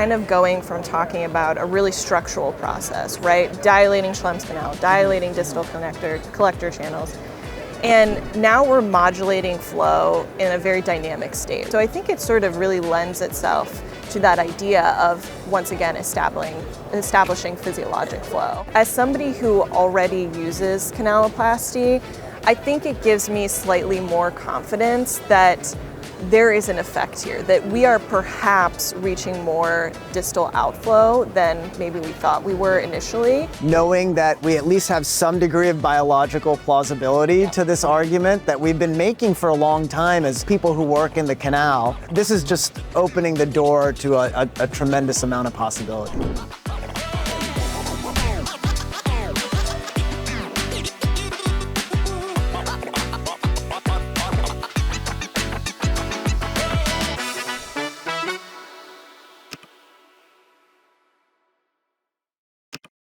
kind of going from talking about a really structural process, right? Dilating Schlemm's canal, dilating distal collector channels. And now we're modulating flow in a very dynamic state. So I think it sort of really lends itself to that idea of, once again, establishing physiologic flow. As somebody who already uses canaloplasty, I think it gives me slightly more confidence that there is an effect here, that we are perhaps reaching more distal outflow than maybe we thought we were initially. Knowing that we at least have some degree of biological plausibility to this argument that we've been making for a long time as people who work in the canal, this is just opening the door to a tremendous amount of possibility.